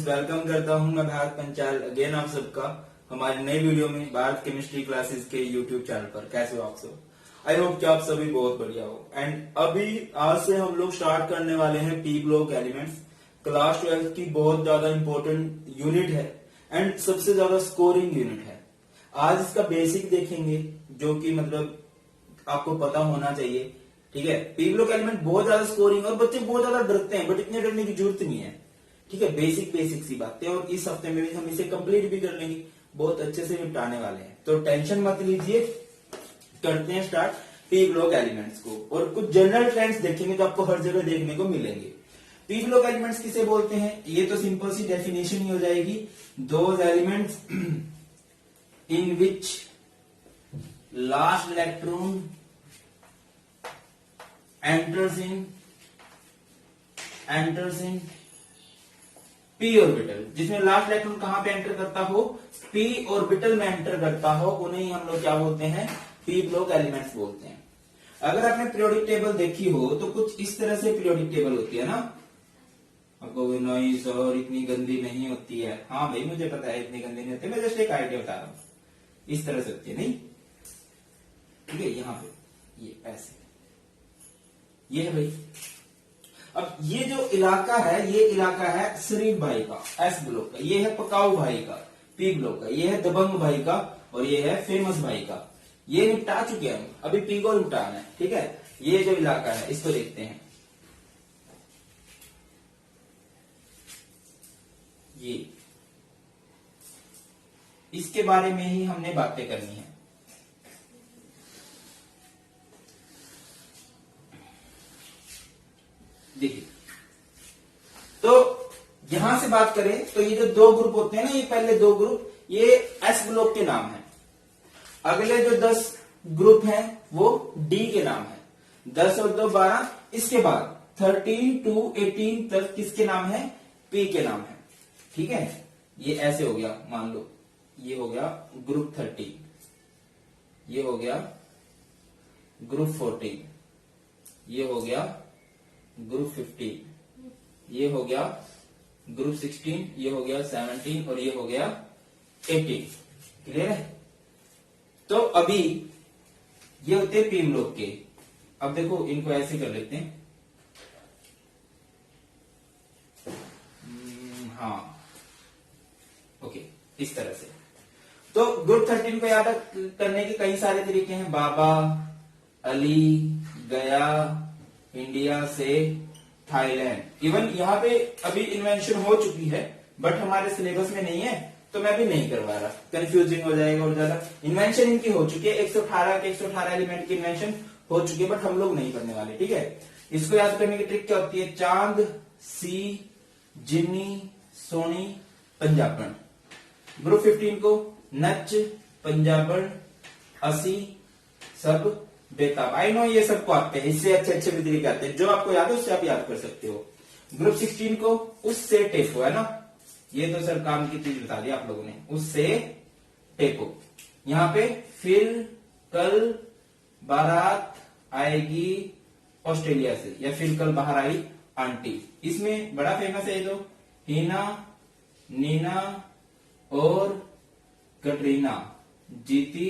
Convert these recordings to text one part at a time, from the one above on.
Welcome करता हूं मैं भारत पंचाल अगेन आप सबका हमारी नई वीडियो में भारत केमिस्ट्री क्लासेस के यूट्यूब चैनल पर। कैसे हो आप सब? आई होप कि आप सभी बहुत बढ़िया हो। एंड अभी आज से हम लोग स्टार्ट करने वाले हैं पी ब्लॉक एलिमेंट्स। क्लास 12 की बहुत ज्यादा इंपॉर्टेंट यूनिट है एंड सबसे ज्यादा स्कोरिंग यूनिट है। आज इसका बेसिक देखेंगे जो कि मतलब आपको पता होना चाहिए। ठीक है, पी ब्लॉक एलिमेंट बहुत ज्यादा स्कोरिंग और बच्चे बहुत ज्यादा डरते हैं, बट इतने डरने की जरूरत नहीं है। ठीक है, बेसिक सी बातें और इस हफ्ते में भी हम इसे कंप्लीट भी कर लेंगे, बहुत अच्छे से निपटाने वाले हैं। तो टेंशन मत लीजिए, करते हैं स्टार्ट पी ब्लॉक एलिमेंट्स को। और कुछ जनरल ट्रेंड्स देखेंगे जो आपको हर जगह देखने को मिलेंगे। पी ब्लॉक एलिमेंट्स किसे बोलते हैं, ये तो सिंपल सी डेफिनेशन ही हो जाएगी। Those elements in which last electron enters in p orbital, जिसमें लास्ट इलेक्ट्रॉन कहां पे एंटर करता हो, p ऑर्बिटल में एंटर करता हो, उन्हें ही हम लोग क्या बोलते हैं, पी ब्लॉक एलिमेंट्स बोलते हैं। अगर आपने पीरियोडिक टेबल देखी हो तो कुछ इस तरह से पीरियोडिक टेबल होती है ना। आपको नहीं सर इतनी गंदी नहीं होती है। हाँ भाई मुझे पता है इतनी गंदी नहीं होती, मैं जस्ट एक आइडिया बता रहा हूं। इस तरह से होती है नहीं, ठीक है, यहाँ पे ये ऐसे ये है भाई। अब ये जो इलाका है, ये इलाका है शरीफ भाई का, एस ब्लॉक का, ये है पकाऊ भाई का, पी ब्लॉक का, ये है दबंग भाई का और ये है फेमस भाई का। ये निपटा चुके हैं, अभी पी को निपटाना है। ठीक है, ये जो इलाका है इसको देखते हैं। ये इसके बारे में ही हमने बातें करनी है। देखिए, तो यहां से बात करें तो ये जो दो ग्रुप होते हैं ना, ये पहले दो ग्रुप, ये एस ब्लॉक के नाम है। अगले जो 10 ग्रुप हैं वो डी के नाम है। 10 और 2 12। इसके बाद 13 to 18 तक किसके नाम है, पी के नाम है। ठीक है, ये ऐसे हो गया, मान लो ये हो गया ग्रुप 13, ये हो गया ग्रुप 14, ये हो गया ग्रुप 15, ये हो गया ग्रुप 16, ये हो गया 17 और ये हो गया 18। क्लियर है? तो अभी ये होते हैं पी ब्लॉक के। अब देखो इनको ऐसे कर लेते हैं। हाँ ओके, इस तरह से। तो ग्रुप 13 को याद करने के कई सारे तरीके हैं। बाबा, अली, गया, इंडिया से थाईलैंड। इवन यहाँ पे अभी इन्वेंशन हो चुकी है बट हमारे सिलेबस में नहीं है तो मैं भी नहीं करवा रहा, कंफ्यूजिंग हो जाएगा और ज्यादा। इन्वेंशन इनकी हो चुकी है, 118 एलिमेंट की इन्वेंशन हो चुकी है बट हम लोग नहीं करने वाले। ठीक है, इसको याद करने की ट्रिक क्या होती है, चांद, सी, जिन्नी, सोनी, पंजाबन। ग्रुप 15 को नच, पंजाबन, असी, सब, बेताब। आई नो ये सबको आते हैं, इससे अच्छे भी तरीके आते हैं, जो आपको याद है उससे आप याद कर सकते हो। ग्रुप 16 को उससे टेपो, है ना, ये तो सर काम की चीज बता दी आप लोगों ने, उससे टेपो। यहाँ पे फिर कल बारात आएगी ऑस्ट्रेलिया से, या फिर कल बाहर आई आंटी। इसमें बड़ा फेमस है ये तो, हीना, नीना और कटरीना, जीती,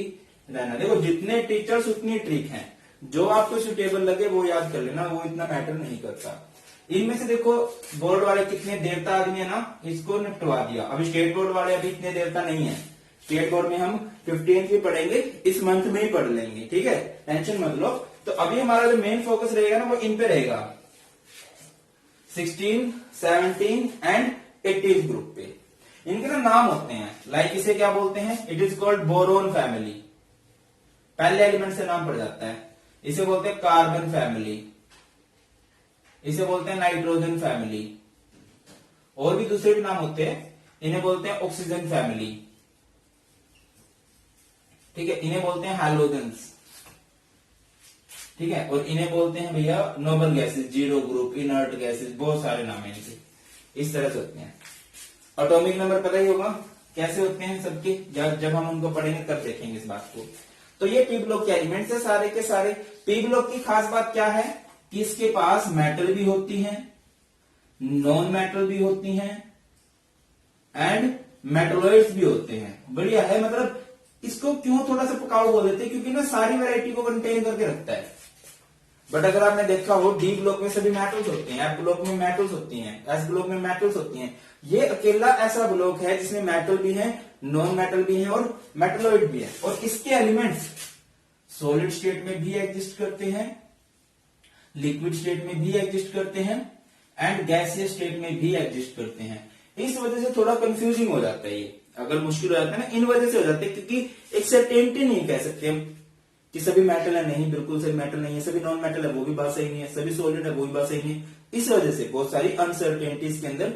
रहना। देखो जितने टीचर्स उतनी ट्रिक हैं, जो आपको सुटेबल लगे वो याद कर लेना, वो इतना मैटर नहीं करता। इनमें से देखो बोर्ड वाले कितने देवता आदमी है ना, इसको निपटवा दिया। अभी स्टेट बोर्ड वाले अभी इतने देवता नहीं है। स्टेट बोर्ड में हम 15 भी पढ़ेंगे, इस मंथ में ही पढ़ लेंगे। ठीक है, टेंशन मत लो। तो अभी हमारा जो मेन फोकस रहेगा ना वो इन पे रहेगा, 16, 17 एंड 18 ग्रुप पे। इनके ना नाम होते हैं, लाइक इसे क्या बोलते हैं, it is called boron family, पहले एलिमेंट से नाम पड़ जाता है। इसे बोलते हैं कार्बन फैमिली, इसे बोलते हैं नाइट्रोजन फैमिली, और भी दूसरे भी नाम होते हैं। इन्हें बोलते हैं ऑक्सीजन फैमिली। ठीक है, इन्हें बोलते हैं हैलोजेंस। ठीक है, और इन्हें बोलते हैं भैया noble gases, zero group, inert gases, बहुत सारे नाम है इनके, इस तरह से होते हैं। एटॉमिक नंबर पता ही होगा कैसे होते हैं सबके, जब हम उनको पढ़ेंगे तब देखेंगे इस बात को। तो ये पी ब्लॉक के एलिमेंट्स है सारे के सारे। पी ब्लॉक की खास बात क्या है कि इसके पास मेटल भी होती हैं, नॉन मेटल भी होती हैं, एंड मेटलोइड्स भी होते हैं। बढ़िया है, मतलब इसको क्यों थोड़ा सा पकाऊ बोल देते हैं, क्योंकि ना सारी वैरायटी को कंटेन करके रखता है। बट अगर आपने देखा हो डी ब्लॉक में सभी मेटल्स होते हैं, एफ ब्लॉक में मेटल्स होती हैं, एस ब्लॉक में मेटल्स होती हैं। ये अकेला ऐसा ब्लॉक है जिसमें मेटल भी है, नॉन मेटल भी है और मेटलोइड भी है। और इसके एलिमेंट्स सॉलिड स्टेट में भी एग्जिस्ट करते हैं, लिक्विड स्टेट में भी एग्जिस्ट करते हैं एंड गैसियस स्टेट में भी एग्जिस्ट करते हैं। इस वजह से थोड़ा कंफ्यूजिंग हो जाता है, ये अगर मुश्किल हो जाता है ना, इन वजह से हो जाता है, क्योंकि एक सर्टेनिटी नहीं कह सकते हम कि सभी मेटल है, नहीं बिल्कुल सभी मेटल नहीं है, सभी नॉन मेटल है वो भी बात सही नहीं है, सभी सॉलिड है वो भी बात सही नहीं है। इस वजह से बहुत सारी अनसर्टेनिटीज के अंदर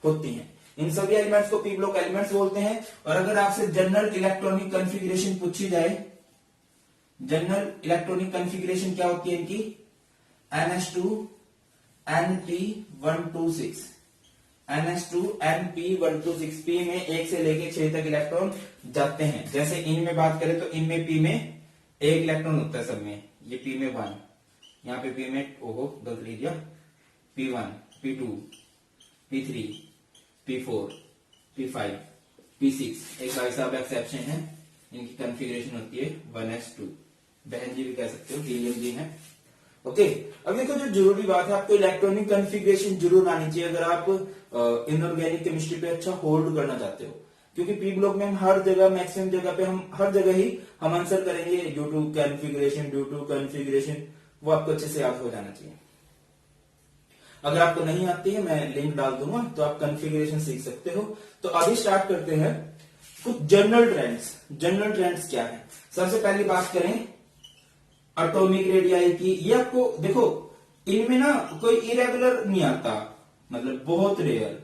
होती हैं। इन सभी एलिमेंट्स को पी ब्लॉक एलिमेंट्स बोलते हैं। और अगर आपसे जनरल इलेक्ट्रॉनिक कॉन्फ़िगरेशन पूछी जाए, जनरल इलेक्ट्रॉनिक कॉन्फ़िगरेशन क्या होती है इनकी, NH2 NP126, NH2 NP126, P में 1 से लेके 6 तक इलेक्ट्रॉन जाते हैं। जैसे इन में बात करें तो इनमें P में 1 इलेक्ट्रॉन होता है सब में, ये P में 1, यहाँ पे P में ओहो गलत लिख दिया, P1 P2 P3 P4 P5 P6, एक भाई साहब एक्सेप्शन है, इनकी कॉन्फ़िगरेशन होती है 1s2, बहन जी भी कह सकते हो, हीलियम जी है। ओके, अब देखो जो जरूरी बात है, आपको इलेक्ट्रॉनिक कॉन्फ़िगरेशन जरूर आनी चाहिए अगर आप इनऑर्गेनिक केमिस्ट्री पे अच्छा होल्ड करना चाहते हो, क्योंकि पी ब्लॉक में हम हर जगह, मैक्सिमम जगह पे हम हर जगह ही हम आंसर करेंगे due to configuration, due to configuration, वो आपको अच्छे से याद हो जाना चाहिए। अगर आपको नहीं आती है मैं लिंक डाल दूंगा, तो आप कॉन्फ़िगरेशन सीख सकते हो। तो अभी स्टार्ट करते हैं कुछ जनरल ट्रेंड्स। जनरल ट्रेंड्स क्या है, सबसे पहली बात करें एटॉमिक रेडियाई की। ये आपको देखो, इनमें ना कोई इरेगुलर नहीं आता, मतलब बहुत रेयर,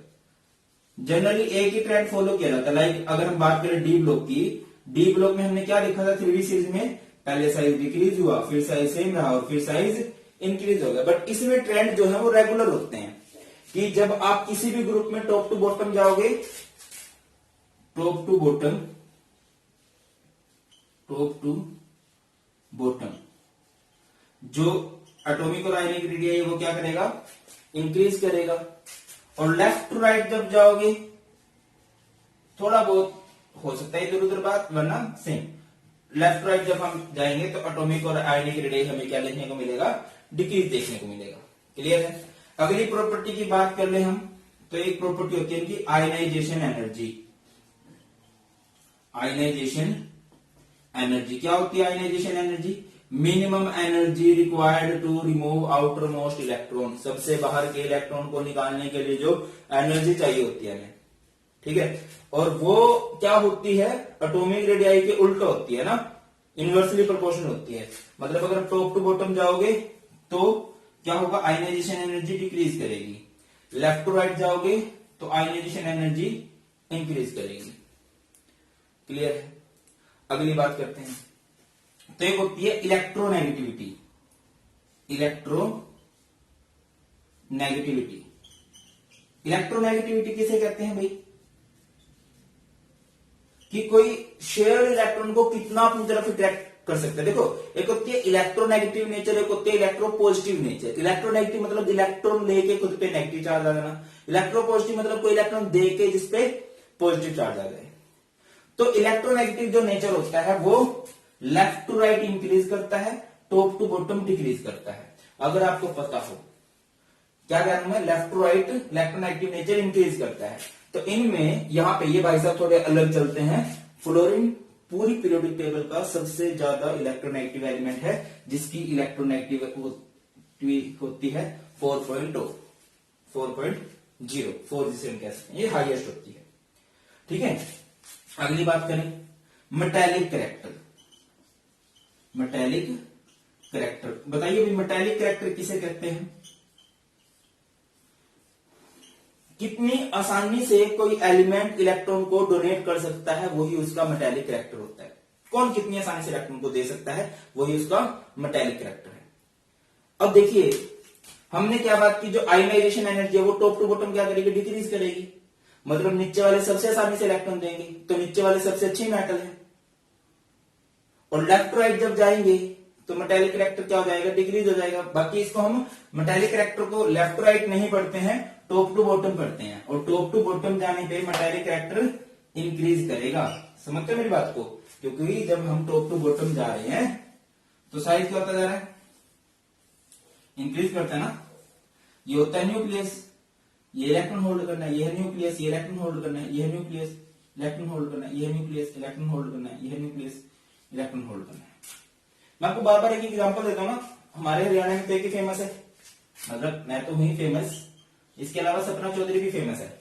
जनरली एक ही ट्रेंड फॉलो किया जाता है। लाइक अगर हम बात करें डी ब्लॉक की, डी ब्लॉक में हमने क्या लिखा था 3D सीरीज में, पहले साइज डिक्रीज हुआ, फिर साइज सेम रहा और फिर साइज इंक्रीज हो गया। बट इसमें ट्रेंड जो है वो रेगुलर होते हैं, कि जब आप किसी भी ग्रुप में टॉप टू बॉटम जाओगे, top to bottom, top to bottom, जो एटॉमिक और आयनिक रेडियाई वो क्या करेगा, इंक्रीज करेगा। और लेफ्ट टू राइट जब जाओगे, थोड़ा बहुत हो सकता है इधर उधर बात, वरना सेम। लेफ्ट टू राइट जब हम जाएंगे तो एटॉमिक और आयनिक रेडियाई हमें क्या देखने को मिलेगा, डिक्रीज देखने को मिलेगा। क्लियर है। अगली प्रॉपर्टी की बात कर ले हम, तो एक प्रॉपर्टी होती है इनकी आयनाइजेशन एनर्जी। आयनाइजेशन एनर्जी क्या होती है, ionization energy minimum energy required to remove outermost electron, सबसे बाहर के इलेक्ट्रॉन को निकालने के लिए जो एनर्जी चाहिए होती है हमें, ठीक है। और वो क्या होती है, एटॉमिक रेडियाई के उल्टा होती है ना, इनवर्सली प्रोपोर्शनल होती है। मतलब अगर आप टॉप टू बॉटम जाओगे तो क्या होगा, आयनाइजेशन एनर्जी डिक्रीज करेगी, लेफ्ट टू राइट जाओगे तो आयनाइजेशन एनर्जी इंक्रीज करेगी। क्लियर है। अगली बात करते हैं, तो एक होती है इलेक्ट्रोनेगेटिविटी। इलेक्ट्रोनेगेटिविटी, इलेक्ट्रोनेगेटिविटी किसे कहते हैं भाई, कि कोई शेयर इलेक्ट्रॉन को कितना अपनी तरफ अट्रैक्ट कर सकता है। देखो, एक होती है इलेक्ट्रोनेगेटिव नेचर, एक होती है इलेक्ट्रो पॉजिटिव नेचर। इलेक्ट्रोनेगेटिव मतलब इलेक्ट्रॉन लेके खुद पे नेगेटिव चार्ज आ जाना, इलेक्ट्रो पॉजिटिव मतलब कोई इलेक्ट्रॉन दे के जिसपे पॉजिटिव चार्ज आ जाए। तो इलेक्ट्रोनेगेटिव जो नेचर होता है वो लेफ्ट टू राइट इंक्रीज करता है, टॉप टू बॉटम डिक्रीज करता है। अगर आपको पता हो क्या कह रहा हूं मैं, left to right electronegative nature increase करता है। तो इनमें यहां पे ये भाई साहब थोड़े अलग चलते हैं। फ्लोरीन पूरी पीरियोडिक टेबल का सबसे ज्यादा इलेक्ट्रोनेगेटिव एलिमेंट है, जिसकी इलेक्ट्रोनेगेटिविटी होती है 4.0, 4 जिसे हम कह सकते हैं, ये हाईएस्ट होती है। ठीक है। अगली बात करें मेटालिक कैरेक्टर। मेटालिक कैरेक्टर बताइए भाई, मेटालिक कैरेक्टर किसे कहते हैं। कितनी आसानी से कोई एलिमेंट इलेक्ट्रॉन को डोनेट कर सकता है, वही उसका मेटालिक कैरेक्टर होता है। कौन कितनी आसानी से इलेक्ट्रॉन को दे सकता है, वही उसका मेटालिक कैरेक्टर है। अब देखिए, हमने क्या बात की, जो आयनाइजेशन एनर्जी है वो टॉप टू बॉटम क्या करेगी, डिक्रीज करेगी। मतलब नीचे वाले सबसे आसानी से इलेक्ट्रॉन देंगे, तो नीचे वाले सबसे अच्छे मेटल है। और लेफ्ट टू राइट जब जाएंगे तो मेटालिक कैरेक्टर क्या हो जाएगा, डिक्रीज हो जाएगा। बाकी इसको हम मेटालिक कैरेक्टर को लेफ्ट टू राइट नहीं पढ़ते हैं, टॉप टू बॉटम पढ़ते हैं, और टॉप टू बॉटम जाने पे मेटालिक कैरेक्टर इंक्रीज करेगा। समझते हो मेरी बात को? क्योंकि जब हम टॉप टू बॉटम जा रहे हैं तो साइज क्या होता जा रहा है, इंक्रीज करता है ना। ये होता है न्यूक्लियस, ये इलेक्ट्रॉन होल्ड करना है, ये है न्यूक्लियस, ये इलेक्ट्रॉन होल्ड करना है, ये है न्यूक्लियस, इलेक्ट्रॉन होल्ड करना है, ये है न्यूक्लियस, इलेक्ट्रॉन होल्ड करना है, ये है न्यूक्लियस, इलेक्ट्रॉन होल्ड करना है। मैं आपको बार बार एक एग्जांपल देता हूँ ना। हमारे हरियाणा में तो एक ही फेमस है, मतलब मैं तो हुई फेमस, इसके अलावा सपना चौधरी भी फेमस है।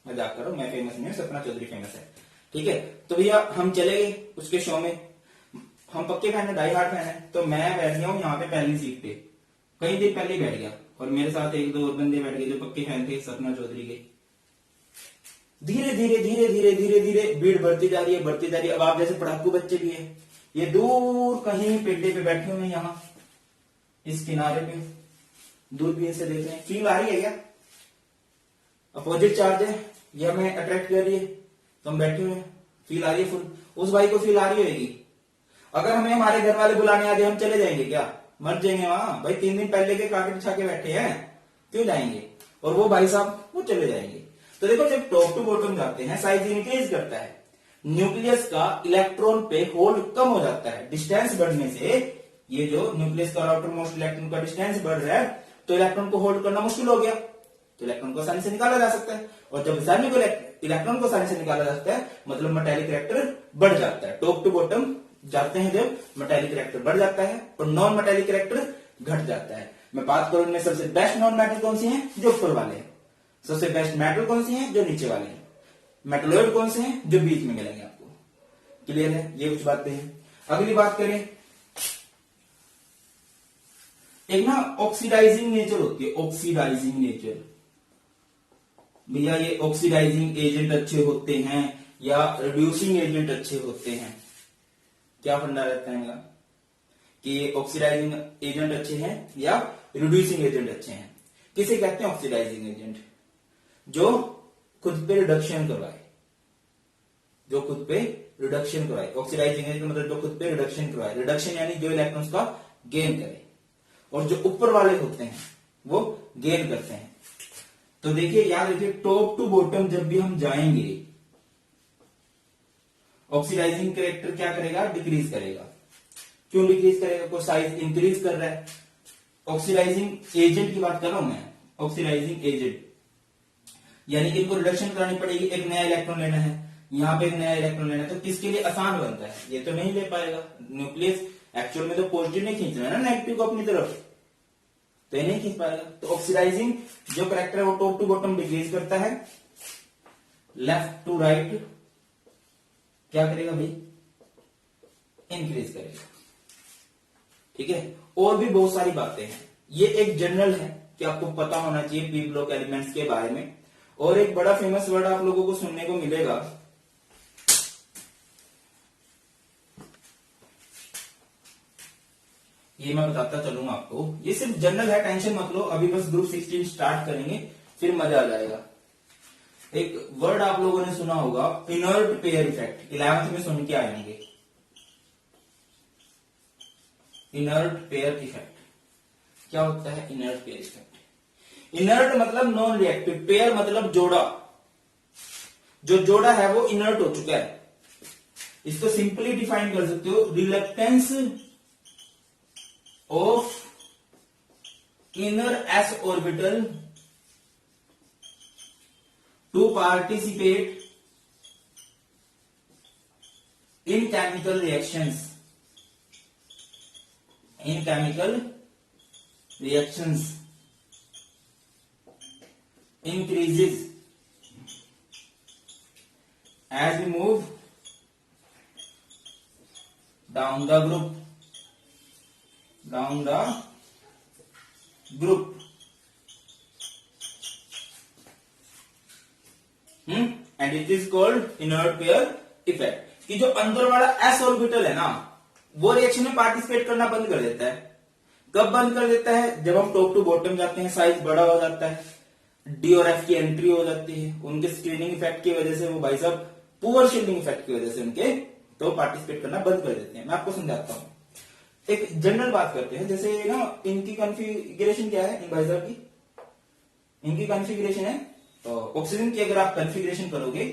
मजाक करो, मैं फेमस नहीं हूँ, सपना चौधरी फेमस है। ठीक है, तो भैया हम चले गए उसके शो में, हम पक्के फैन है, डाई हार्ड फैन है। तो मैं बैठ गया हूँ यहाँ पे पहली सीट पे, कई दिन पहले ही बैठ गया, और मेरे साथ एक दो और बंदे बैठ गए जो पक्के फैन थे सपना चौधरी के। धीरे धीरे धीरे धीरे धीरे धीरे भीड़ बढ़ती जा रही है, बढ़ती जा रही है। अब आप जैसे पढ़ाकू बच्चे भी है, ये दूर कहीं पेड्डे पे बैठे हुए हैं, यहाँ इस किनारे पे दूरबीन से देख रहे हैं। फील आ रही है क्या? अपोजिट चार्ज है, ये हमें अट्रैक्ट कर रही है, तो हम बैठे हुए हैं, फील आ रही है फुल। उस भाई को फील आ रही होगी। अगर हमें हमारे घर वाले बुलाने आ जाए, हम चले जाएंगे क्या? मर जाएंगे वहां भाई, 3 दिन पहले के काटे बिछा के बैठे हैं, क्यों जाएंगे? और वो भाई साहब वो चले जाएंगे। तो देखो, जब टॉप टू बॉटम जाते हैं साइज इंक्रीज करता है, न्यूक्लियस का इलेक्ट्रॉन पे होल्ड कम हो जाता है। डिस्टेंस बढ़ने से ये जो न्यूक्लियस का आउटर मोस्ट इलेक्ट्रॉन का डिस्टेंस बढ़ रहा है, तो इलेक्ट्रॉन को होल्ड करना मुश्किल हो गया, तो इलेक्ट्रॉन को आसानी से निकाला जा सकता है। और जब आसानी को इलेक्ट्रॉन को आसानी से निकाला जा सकता है, मतलब मेटालिक कैरेक्टर बढ़ जाता है। टॉप टू बॉटम जाते हैं जब मेटालिक कैरेक्टर बढ़ जाता है, और नॉन मेटालिक कैरेक्टर घट जाता है। मैं बात करूं इनमें सबसे बेस्ट नॉन मेटल कौन सी हैं? जो ऊपर वाले हैं। सबसे बेस्ट मेटल कौन सी हैं? जो नीचे वाले हैं। मेटलॉइड कौन से हैं? जो बीच में मिलेंगे आपको। क्लियर है? ये कुछ बातें हैं। अगली बात करें, एक ना ऑक्सीडाइजिंग नेचर होती है, ऑक्सीडाइजिंग नेचर। भैया ये ऑक्सीडाइजिंग एजेंट अच्छे होते हैं या रिड्यूसिंग एजेंट अच्छे होते हैं? क्या फंडा रहता है इनका कि ये ऑक्सीडाइजिंग एजेंट अच्छे हैं या रिड्यूसिंग एजेंट अच्छे हैं? किसे कहते हैं ऑक्सीडाइजिंग एजेंट? जो खुद पे रिडक्शन करवाए, जो खुद पे रिडक्शन करवाए। ऑक्सीडाइजिंग एजेंट मतलब जो खुद पे रिडक्शन करवाए। रिडक्शन यानी जो इलेक्ट्रॉन्स का गेन करे, और जो ऊपर वाले होते हैं वो गेन करते हैं। तो देखिए, याद रखिए, टॉप टू बॉटम जब भी हम जाएंगे, ऑक्सीडाइजिंग कैरेक्टर क्या करेगा? डिक्रीज करेगा। क्यों डिक्रीज करेगा? कोई साइज इंक्रीज कर रहा है। ऑक्सीडाइजिंग एजेंट की बात कर रहा हूं मैं, ऑक्सीडाइजिंग एजेंट यानी कि इनको रिडक्शन करानी पड़ेगी। एक नया इलेक्ट्रॉन लेना है, यहाँ पे एक नया इलेक्ट्रॉन लेना है, तो किसके लिए आसान बनता है? ये तो नहीं ले पाएगा। न्यूक्लियस एक्चुअल में तो पॉजिटिव नहीं खींच रहा है ना, नेगेटिव को अपनी तरफ, तो ये नहीं खींच पाएगा। तो ऑक्सीडाइजिंग जो कैरेक्टर है वो टॉप टू बॉटम डिक्रीज करता है। लेफ्ट टू राइट क्या करेगा भाई? इंक्रीज करेगा। ठीक है, और भी बहुत सारी बातें हैं। ये एक जनरल है कि आपको पता होना चाहिए पी ब्लॉक एलिमेंट्स के बारे में। और एक बड़ा फेमस वर्ड आप लोगों को सुनने को मिलेगा, ये मैं बताता चलूंगा आपको। ये सिर्फ जनरल है, टेंशन मत लो, अभी बस ग्रुप 16 स्टार्ट करेंगे, फिर मजा आ जाएगा। एक वर्ड आप लोगों ने सुना होगा, इनर्ट पेयर इफेक्ट। 11th में सुन के आएंगे, इनर्ट पेयर इफेक्ट। क्या होता है इनर्ट पेयर इफेक्ट? इनर्ट मतलब नॉन रिएक्टिव, पेयर मतलब जोड़ा। जो जोड़ा है वो इनर्ट हो चुका है। इसको सिंपली डिफाइन कर सकते हो, reluctance of inner s orbital to participate in chemical reactions, in chemical reactions increases as we move down the group, and it is called inert pair effect। कि जो अंदर वाला s ऑर्बिटल है ना, वो रिएक्शन में पार्टिसिपेट करना बंद कर देता है। कब बंद कर देता है? जब हम टॉप टू बॉटम जाते हैं, साइज बड़ा हो जाता है, डी और एफ की एंट्री हो जाती है। उनके स्क्रीनिंग इफेक्ट की वजह से, वो भाई साहब पुअर शील्डिंग इफेक्ट की वजह से उनके तो पार्टिसिपेट करना बंद कर देते हैं। मैं आपको समझाता हूं, एक जनरल बात करते हैं। जैसे ना इनकी कॉन्फ़िगरेशन क्या है इन भाई साहब की? इनकी कॉन्फ़िगरेशन है, ऑक्सीजन की अगर आप कॉन्फ़िगरेशन करोगे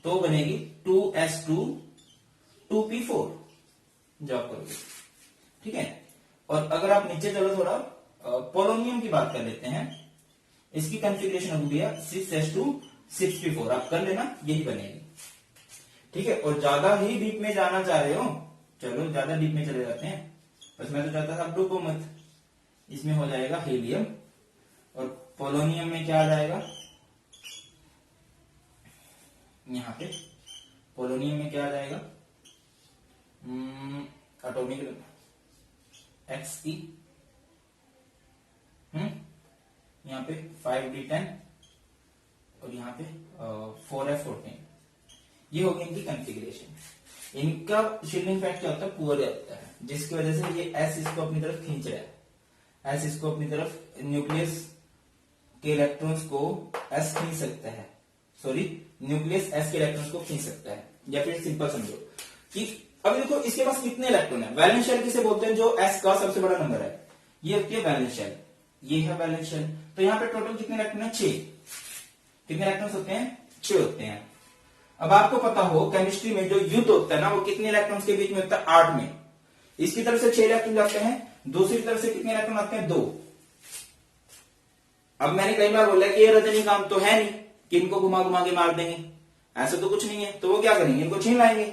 तो बनेगी 2s2 2p4 जो आप करोगे, ठीक है। और अगर आप नीचे चलो थोड़ा, पोलोनियम की बात कर लेते हैं, इसकी कॉन्फ़िगरेशन होगी भैया 6s2 6p4, आप कर लेना, यही बनेगी, ठीक है। और ज्यादा ही डीप में जाना चाह रहे हो, चलो ज्यादा डीप में चले जाते हैं, बस मैं तो चाहता था आप डूबो मत। इसमें हो जाएगा हीलियम, और पोलोनियम में क्या आ जाएगा, यहां पे पोलोनियम में क्या आ जाएगा, एटॉमिक Xe, यहाँ पे 5d10 और यहाँ पे 4f14, ये होगी इनकी कॉन्फ़िगरेशन। इनका शील्डिंग फैक्टर क्या होता है, पुअर होता है, जिसकी वजह से ये S इसको अपनी तरफ खींच रहा है, S इसको अपनी तरफ, न्यूक्लियस के इलेक्ट्रॉन्स को S खींच सकता है, सॉरी न्यूक्लियस S के इलेक्ट्रॉन्स को खींच सकता है। या फिर सिंपल समझो कि अब देखो इसके पास कितने इलेक्ट्रॉन है, वैलेंस शेल किसे बोलते हैं, जो S का सबसे बड़ा नंबर है, ये होती है वैलेंस शेल, ये है वैलेंस शेल। तो यहाँ पे टोटल कितने इलेक्ट्रॉन है, 6। कितने इलेक्ट्रॉन्स होते हैं, 6 होते हैं। अब आपको पता हो केमिस्ट्री में जो युद्ध होता है ना, वो कितने इलेक्ट्रॉन्स के बीच में होता है, 8 में। इसकी तरफ से 6 इलेक्ट्रॉन जाते हैं, दूसरी तरफ से कितने इलेक्ट्रॉन आते हैं, 2। अब मैंने कई बार बोला कि ये रजनीकांत तो है नहीं कि इनको घुमा घुमा के मार देंगे, ऐसा तो कुछ नहीं है, तो वो क्या करेंगे, इनको छीन लाएंगे।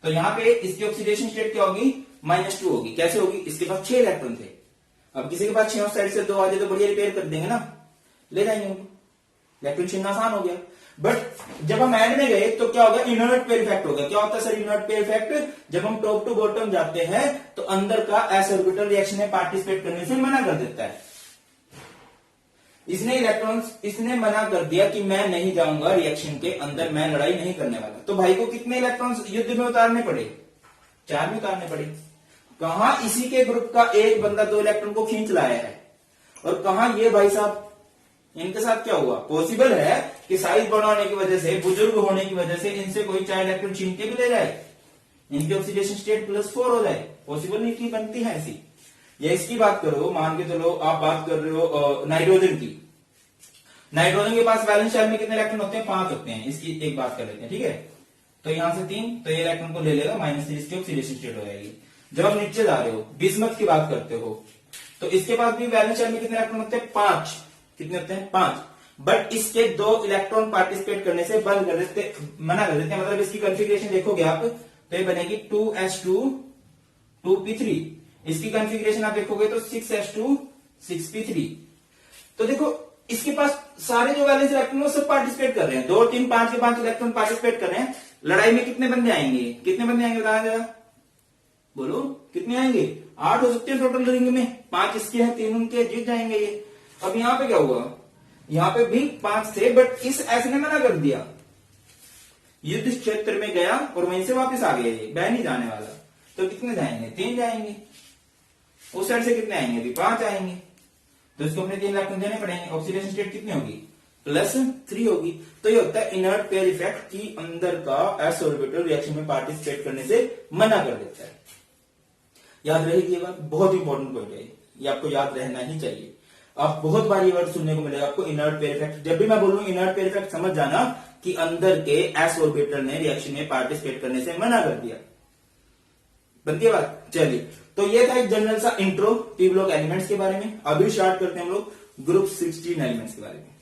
तो यहां पे इसकी ऑक्सीडेशन स्टेट क्या होगी, -2 होगी। कैसे होगी, इसके पास 6 इलेक्ट्रॉन थे, अब किसी के पास 6 साइड से 2 आ जाए तो बढ़िया रिपेयर कर देंगे ना, ले जाएंगे उनको, इलेक्ट्रॉन छीनना आसान हो गया। बट जब हम एंड में गए तो क्या होगा, इनर्ट पेयर इफेक्ट होगा। क्या होता है सर इनर्ट पेयर इफेक्ट, जब हम टॉप टू बॉटम जाते हैं तो अंदर का एस ऑर्बिटल रिएक्शन में पार्टिसिपेट करने से मना कर देता है। इसने इलेक्ट्रॉन्स, इसने मना कर दिया कि मैं नहीं जाऊंगा रिएक्शन के अंदर, मैं लड़ाई नहीं करने वाला। तो भाई को कितने इलेक्ट्रॉन्स युद्ध में उतारने पड़े, 4 में उतारने पड़े। कहां इसी के ग्रुप का एक बंदा 2 इलेक्ट्रॉन को खींच लाया है, और कहां ये भाई साहब, इनके साथ क्या हुआ। पॉसिबल है कि साइज बड़ा होने की वजह से, बुजुर्ग होने की वजह से इनसे कोई 4 इलेक्ट्रॉन छीन के भी ले जाए, इनकी ऑक्सीडेशन स्टेट +4 हो जाए, पॉसिबल नहीं की बनती है ऐसी। या इसकी बात करो, मान के चलो आप बात कर रहे हो नाइट्रोजन की, नाइट्रोजन के पास वैलेंस शेल में कितने इलेक्ट्रॉन होते हैं, 5 होते हैं। इसकी एक बात कर लेते हैं, ठीक है। तो यहां से 3, तो ये इलेक्ट्रॉन को ले लेगा, -3, इसकी ऑक्सीडेशन स्टेट हो जाएगी। जब आप नीचे जा रहे हो, बिस्मथ की बात करते हो, तो इसके पास भी वैलेंस शेल में कितने इलेक्ट्रॉन होते हैं, 5। कितने होते हैं, 5। बट इसके 2 इलेक्ट्रॉन पार्टिसिपेट करने से बंद कर देते, मना कर देते हैं। मतलब इसकी कॉन्फ़िगरेशन देखोगे आप तो ये बनेगी 2s2 2p3। इसकी कॉन्फ़िगरेशन आप देखोगे तो 6s2 6p3। तो देखो इसके पास सारे जो वैलेंस इलेक्ट्रॉन वो सब पार्टिसिपेट कर रहे हैं, 2 3 5 के 5 इलेक्ट्रॉन पार्टिसिपेट कर रहे हैं। लड़ाई में कितने बंदे आएंगे, कितने बंदे आएंगे बताया जरा, बोलो कितने आएंगे, 8 हो सकते हैं टोटल रिंग में, 5 इसके हैं 3 उनके, जीत जाएंगे ये। अब यहां पे क्या हुआ, यहां पे भी 5 थे, बट इस एस ने मना कर दिया, युद्ध क्षेत्र में गया और वहीं से वापस आ गया, ये बह नहीं जाने वाला। तो कितने जाएंगे, 3 जाएंगे। उस साइड से कितने आएंगे, भी 5 आएंगे, तो इसको अपने 3 इलेक्ट्रॉन देने पड़ेंगे। ऑक्सीडेशन स्टेट कितनी होगी, +3 होगी। तो ये होता है इनर्ट पेयर इफेक्ट, की अंदर का एस ऑर्बिटल रिएक्शन में पार्टिसिपेट करने से मना कर देता है। याद रहेगी ये बात, बहुत इंपॉर्टेंट पॉइंट है, ये आपको याद रहना ही चाहिए। आप बहुत बार ये वर्ड सुनने को मिलेगा आपको, इनर्ट पेयर इफेक्ट। जब भी मैं बोलूं इनर्ट पेयर इफेक्ट, समझ जाना कि अंदर के एस ऑर्बिटल ने रिएक्शन में पार्टिसिपेट करने से मना कर दिया। बनती है बात, चलिए। तो ये था एक जनरल सा इंट्रो पी ब्लॉक एलिमेंट्स के बारे में। अभी स्टार्ट करते हैं हम लोग ग्रुप 16 एलिमेंट्स के बारे में।